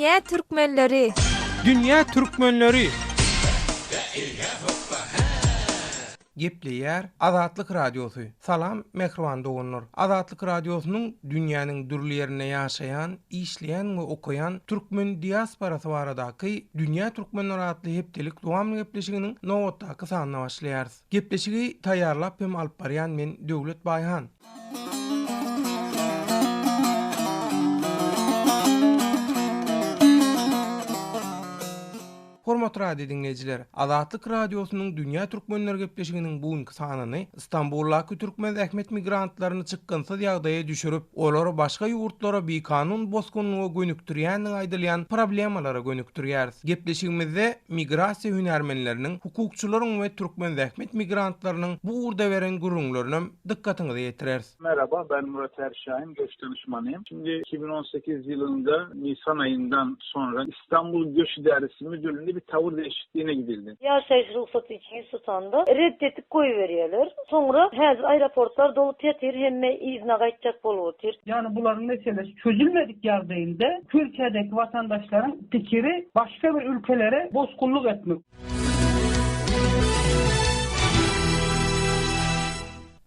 Dünya Türkmenleri. Dünya Türkmenleri. Gepleýär Azatlyk Radiosu. Salam, mehriban dogunlar. Azatlyk Radiosunyň dünýäniň dürli ýerinde ýaşaýan, işleýän we okuyan türkmen diasporasy baradaky Dünya Türkmenleri adly hepdelik dowamly gepleşiginiň nowatdaky sanyna başlaýar. Gepleşigi taýýarlap hem alyp barýan men Döwlet Baýhan. Hormat radio dinleyijiler, Azatlyk Radiosunyň Dünya Türkmenleri gepleşiginiň bugünkü sanyny Istanbuldaky türkmen zähmet migrantlaryny çykgynsyz ýagdaýa düşürip, olary başga ýurtlara bekanun boskunlygy gönükdirýän aýdylýan problemalara gönükdirýär. Gepleşigimizde migrasiýa hünärmenleriniň, hukukçylaryň we türkmen zähmet migrantlarynyň bu urda beren gurulmalarına dikkatyňizi ýetireriz. Merhaba, ben Murat Erşahin, göç danışmanıyım. Şimdi 2018 yılında Nisan ayından sonra İstanbul Göç İdaresi Müdürlüğü'nde bir tavır değişikliğine gidildi. Yaşayış ruhsatı için Sultan'da reddetip koyuveriyorlar. Sonra her aeroportlar dolu tetir hemme izne kaçacak bolutir. Yani bunların meselesi çözülmedik yerdeyinde Türkiye'deki vatandaşların fikri başka bir ülkelere bozkulluk etmek.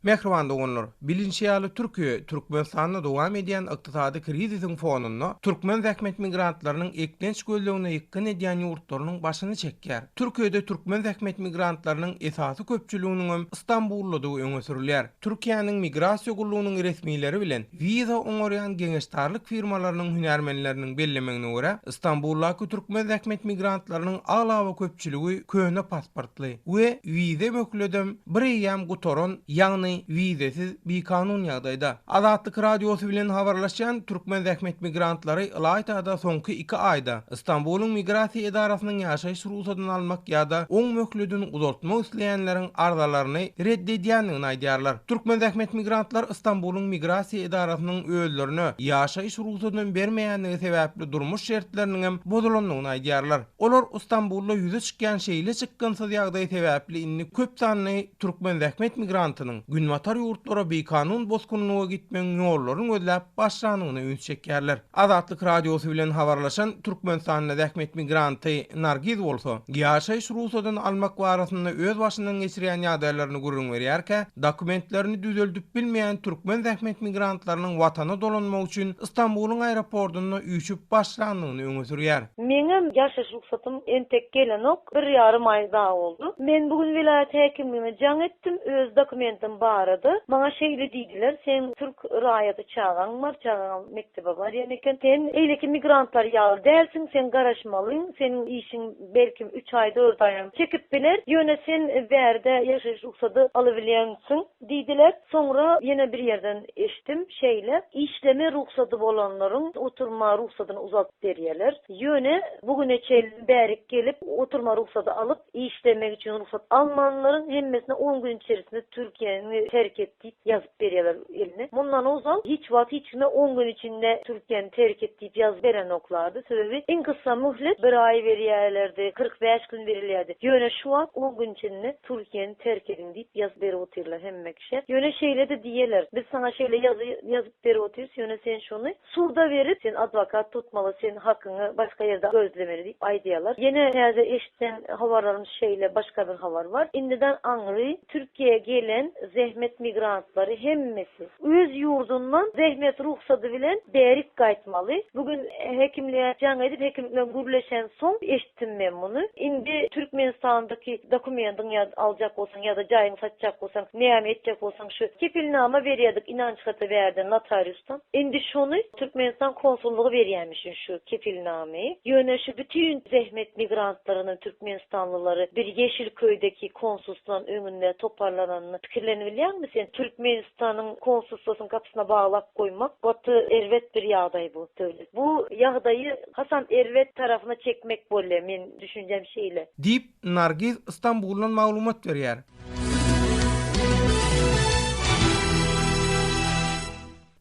Mehriban dogunlar, bilinçli Türkiye, Türkmenistan'da dowam edýän ykdysady krizisiň fonunda türkmen zähmet migrantlarynyň eklenç gözlegine ýykyn edýän ýurtlarynyň başyny çekýär. Türkiýede türkmen zähmet migrantlarynyň esasy köpçüliginiň Istanbulda öňe sürilýär. Türkiýanyň migrasiýa gullugynyň resmiýleri bilen wiza oňarýan geňeşdarlyk firmalarynyň hünärmenleriniň bellemegine görä, Istanbuldaky türkmen zähmet migrantlarynyň aglawa köpçüligi köhne pasportly we wiza mökledem bir ýam gutoron ýagny wizesiz bir kanun ýagdaýda. Azatlyk Radiosu bilen habarlaşan türkmen zähmet migrantlary Ilaytada soňky 2 aýda Istanbul'un migrasiýa edarasynyň ýaşaýyş ruhsatyny almak ýa-da oň mökledini uzatmak isleýänleriň arzalaryny reddedýändigini aýdýarlar. Türkmen zähmet migrantlar Istanbul'un migrasiýa edarasynyň özlerine ýaşaýyş ruhsatyny bermeýändigi sebäpli durmuş şertleriniň hem bozulandygyny aýdýarlar. Olar Istanbulda ýüze çykýan şeýle çykgynsyz ýagdaý sebäpli inni köp sanly türkmen zähmet migrantynyň günwatar ýurtlara bekanun boskunlygy gitmeň ýollaryny gözläp başlanygyny öňe çekýärler. Azatlyk Radiosu bilen habarlaşan Türkmenistanly zähmet migranty Nargiz bolsa, ýaşaýyş ruhsatyny almak barasynda öz başyndan geçirýän ýagdaýlaryny görüň berýärkä, dokumentlerini düzeldip bilmeýän türkmen zähmet migrantlarynyň watana dolanmak üçin Istanbul'un aeroportuna üýçüp başlanygyny öňe sürýär. Meňem ýaşaýyş ruhsatym entek gelenok 1,5 aýda boldy. Men bugün vilayet hekimligine jaň etdim, öz dokumentim barady. Maňa şeýle diýdiler, sen Türk raýaty çağan bar, çağan mektebe bar. Ýani sen eýleki migrantlar ýaly dälsiň, sen garaşmalyň, senin işiň belkim 3 aý 4 aý çekip biler. Ýöne sen berde ýaşaýyş ruhsaty alybilýänsiň diýdiler. Soňra ýene bir ýerden eşitdim şeýle, işleme ruhsaty bolanlaryň oturma ruhsatyny uzatyp berýärler. Ýöne bugüne çel bärik gelip oturma ruhsaty alyp işlemek üçin ruhsat almanlaryň hemmesine 10 gün içerisinde Türkiye'ni terk ettiği yazıp veriyorlar eline. Bundan uzak hiç wagt hiçme 10 gün içinde Türkiye'ni terk ettiği yazıp veren oklardı. Sebebi en kısa mühlet 1 ay veriyerlerdi, 45 gün verilirdi. Yöne şu an 10 gün içinde Türkiye'ni terk edin deyip yazıp veri otururlar hemmekşe. Yöne şeyle de diyeler. Biz sana şeyle yazıp veri otururuz. Yöne sen şunu surda verip sen advokat tutmalı, sen hakkını başka yerde gözlemeli deyip aydiyalar. Yine herhalde eşitten havarların şeyle başka bir havar var. İndiden Angri Türkiye'ye gelen zähmet migrantları hemmesi öz yurdundan zähmet ruhsaty bilen bärik gaýtmaly. Bugün hekimliğe jaň edip hekimlikle gürleşen soň eşitdim men bunu. Indi Türkmenistan'daki dokumentin ya aljak bolsaň ya da jaýyň satjak bolsaň, näme etjek bolsaň şu kepilnama berýärdik inanç haty berdi notariusdan. Indi şonu Türkmenistan konsullugy berýärmiş şu kepilnameyi. Ýöne şu bütün zähmet migrantlaryny Türkmenistanlylary bir Yeşilköýdeki konsulluğun öňünde toparlananyny fikirlerini bilýärmi sen? Türkmenistan'ın konsulosluğunun kapısına bağlap koymak Batı Ervet bir ýagdaý bu döwlet. Bu ýagdaýy Hasan Ervet tarafına çekmek bolle men düşünjem şeýle. Dip Nargiz Istanbul'dan maglumat berýär.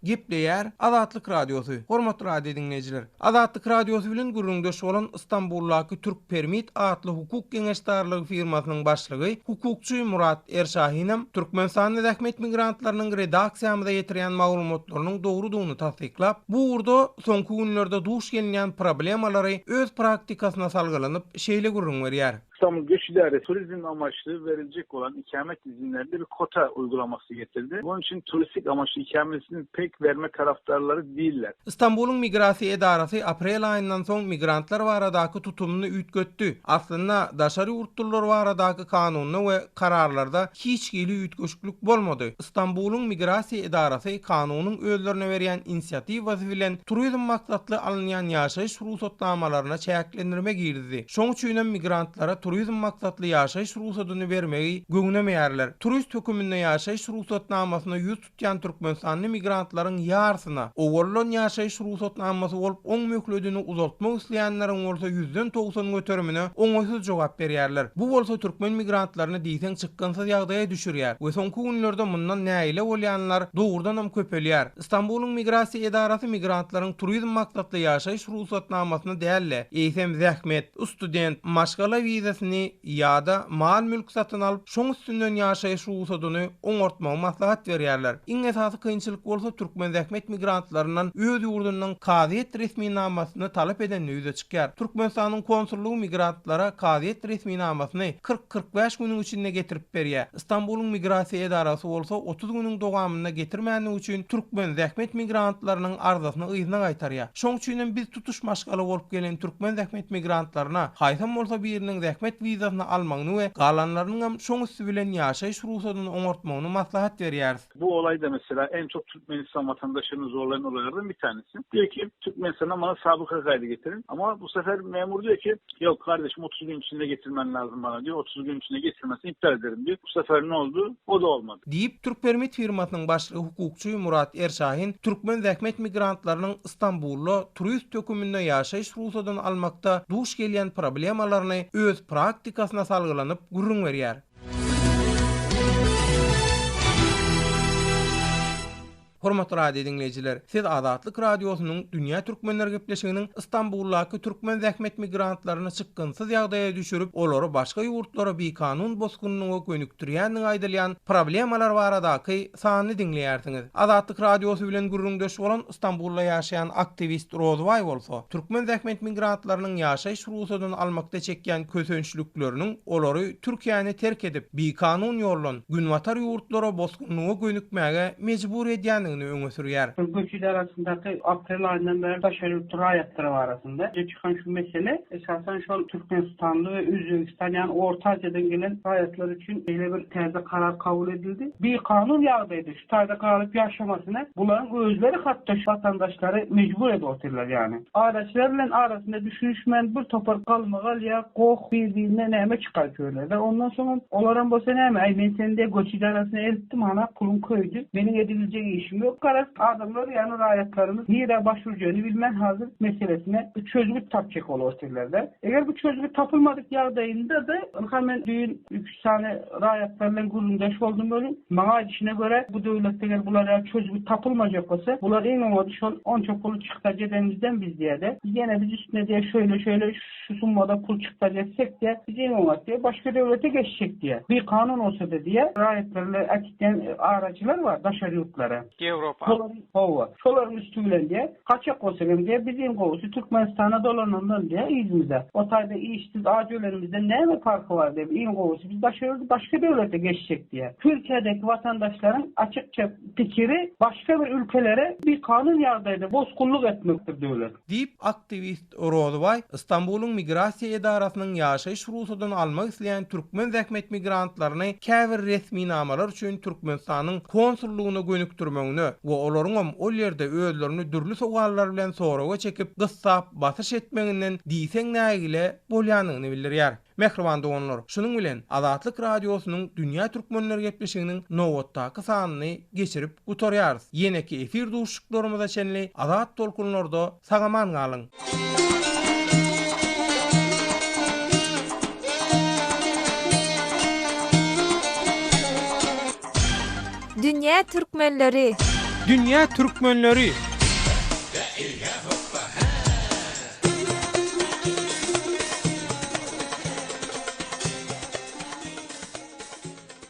gepleýär Azatlyk radiosu. Hormatly radio dinleyijiler, Azatlyk radiosu bilen gurrundaş bolan Istanbuldaky Türk Permit adly hukuk geňeşdarlygy firmasynyň başlygy hukukçy Murat Erşahinam Türkmenistanda zähmet migrantlarynyň redaksiýamyza ýetirýän maglumatlarynyň dogrudygyny tasdiklap, bu urda soňky günlerde duş gelýän problemalary öz praktikasyna salgylanyp şeýle gurrun berýär. İstanbul Göç İdaresi turizm amaçlı verilecek olan ikamet izinlerinde bir kota uygulaması getirdi. Bunun için turistik amaçlı ikametini pek verme taraftarları değiller. İstanbul'un Migrasiýa Edarasy aprel aýyndan soň migrantlar baradaky tutumyny üýtgetdi. Aslynda daşary ýurtlar baradaky kanunyny we kararlarda hiç gili üýtgeçlik bolmady. İstanbul'un Migrasiýa Edarasy kanunyň özlerine berýän inisiýatiwa bilen turizm maksatly alynýan ýaşaýyş ruhsatnamalaryna çäklendirme girdi. Şoň üçin migrantlara turizm maksatly ýaşaýyş ruhsatyny bermegi göňünemeýärler. Turist höküminde ýaşaýyş ruhsatnamasyna ýüz tutýan Türkmenistanly migrantlaryň ýarsyna owalan ýaşaýyş ruhsatnamasy bolup oň möhledini uzatmak isleýänleriň bolsa 100-90 götermine oňaýsız jogap berýärler. Bu bolsa türkmen migrantlaryny diýsen çykkansyz ýagdaýa düşürýär. We soňky günlerde mundan näile bolýanlar dogrudan hem köpelýär. İstanbul'un Migrasiýa Edarasy migrantlaryň turizm maksatly ýaşaýyş ruhsatnamasyny dälle, eýsem zähmet, student, maşgala wiza ýa-da mal mülk satyn alyp şoň üstünden ýaşaýyş ruhsatyny oňartmagy maslahat berýärler. Iň esasy kynçylyk bolsa türkmen zähmet migrantlarynyň öz ýurdundan kaziýet resminamasyny talap edenleri ýüze çykýar. Türkmenistanyň konsullugy migrantlara kaziýet resminamasyny 40-45 güniň içinde getirip berýär. İstanbul'un Migrasiýa Edarasy bolsa 30 güniň dowamyna getirmäni üçin türkmen zähmet migrantlarynyň arzasyny ýygyna gaýtarýar. Şoň üçin biz tutuş maşgala bolup gelen türkmen zähmet migrantlaryna haýsam bolsa biriniň zähmet wizasyny almagyny we galanlarynyň hem şoň üstü bilen ýaşaýyş ruhsatyny oňartmagyny maslahat berýär. Bu olayda mesela en çok Türkmenistan vatandaşlarını zorlayan olaylardan bir tanesi. Diyor ki Türkmenistan'a bana sabıka kaydı getirin. Ama bu sefer memur diyor ki yok kardeşim 30 gün içinde getirmen lazım bana diyor. 30 gün içinde getirmezsen iptal ederim diyor. Bu sefer ne oldu? O da olmadı. Diýip Türk Permit firmasynyň başlygy hukukçy Murat Erşahin türkmen zähmet migrantlarynyň Istanbulda turist höküminde ýaşaýyş ruhsatyny almakda duş gelýän problemalaryny öz praktikasyna salgylanyp gurrun berýär. Hormatly radio dinleyijiler, siz Azatlyk radiosynyň Dünýä Türkmenleri gepleşiginiň Istanbuldaky türkmen zähmet migrantlaryny çykgynsyz ýagdaýa düşürip, olary başga ýurtlara bir kanun boskunyny gönükdirýänini aýdylýan problemalar baradaky sany dinleýärsiňiz. Azatlyk radiosy bilen gurrundaş bolan Istanbulda ýaşaýan aktivist Rozway bolsa, türkmen zähmet migrantlarynyň ýaşaýyş ruhsatyny almakda çekýän kösünçlükleriniň olary Türkiýany terk edip, bir kanun ýollan günwatar ýurtlara boskunyny gönükmäge mejbur edýän öňe sürýär. Göç İdarasyndaky aprel aýyndan beri daşary ýurtlar arasynda çykan şu mesele esasen şu Türkmenistanly we Özbegistan ýani Orta Asya'dan gelen raýatlar üçin beýle bir täze karar kabul edildi. Bir kanun ýagdaýdy. Şu taýda kalıp ýaşamasyna bularyň özleri hatda vatandaşlary mejbur edýärler ýani. Araçlar bilen arasynda düşünüşmen bir topar galmagal ýa goh bir-birine näme çykar köýler. Ondan soň olaram bolsa näme? Aý men sende Göç İdarasyna eltdim ana kulum köýdü. Meniň ediljek işim yok. Karas adamlar yani raýatlarymyz nire başvurjany bilmän hazır meselesine bir çözüm tapjak bolýarlar. Eger bu çözüm tapylmadyk ýagdaýynda da hemen düýün 3 sany raýatlar bilen gurrundaş boldum bolýar. Maňa işine göre bu döwletde eger bulara çözüm tapylmajak bolsa, bular eň öňde şol onça pul çykda jedemizden biz diýerde. Ýene biz üstüne diýe şöyle şu summada pul çykda jetsek diýe biz eň öňde başga döwlete geçecek diýe. Bir kanun olsa da diýe raýatlarla akitden aracılar var daşary ýurtlara. Şoların üstünden diye kaçak olsayım diye bizim kovusu Türkmenistan'a dolanandan diye İzmir'de. O taýda işsiz acölerimizde ne farkı var diye iyi kovusu biz başka devlete geçecek diye. Türkiye'deki vatandaşların açıkça fikri başka bir ülkelere bir kanun ýagdaýynda bozgulluk etmekdir diyorlar. Diýip aktivist Rozway İstanbul'un Migrasiýa Edarasynyň ýaşaýyş ruhsatyny almak isleýän türkmen zähmet migrantlaryny käbir resmi namalar üçin Türkmenistanyň konsullugyna gönükdirmegini we olaryň ol ýerde özlerini dürli sogallar bilen soraga çekip gyssap basyş etmeginden diýseň nägile bolýanyny bildirýär. Mehriban doganlar, şunuň bilen Azatlyk radiosynyň Dünýä Türkmenleri gepleşiginiň nowatdaky sanyny geçirip gutarýarys. Ýene-ki efir duşuklarymyza çenli azat tolkunlarda sagaman galyň. Dünýä Türkmenleri Dünya Türkmenleri